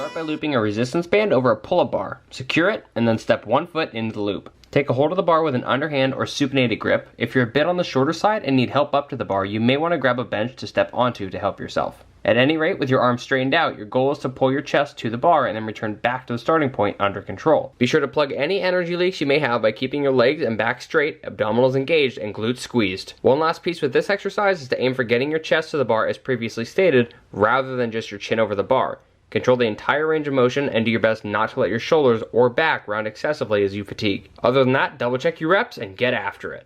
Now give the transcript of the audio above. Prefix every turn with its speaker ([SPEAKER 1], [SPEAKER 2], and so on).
[SPEAKER 1] Start by looping a resistance band over a pull-up bar. Secure it, and then step one foot into the loop. Take a hold of the bar with an underhand or supinated grip. If you're a bit on the shorter side and need help up to the bar, you may want to grab a bench to step onto to help yourself. At any rate, with your arms straightened out, your goal is to pull your chest to the bar and then return back to the starting point under control. Be sure to plug any energy leaks you may have by keeping your legs and back straight, abdominals engaged, and glutes squeezed. One last piece with this exercise is to aim for getting your chest to the bar as previously stated, rather than just your chin over the bar. Control the entire range of motion and do your best not to let your shoulders or back round excessively as you fatigue. Other than that, double check your reps and get after it.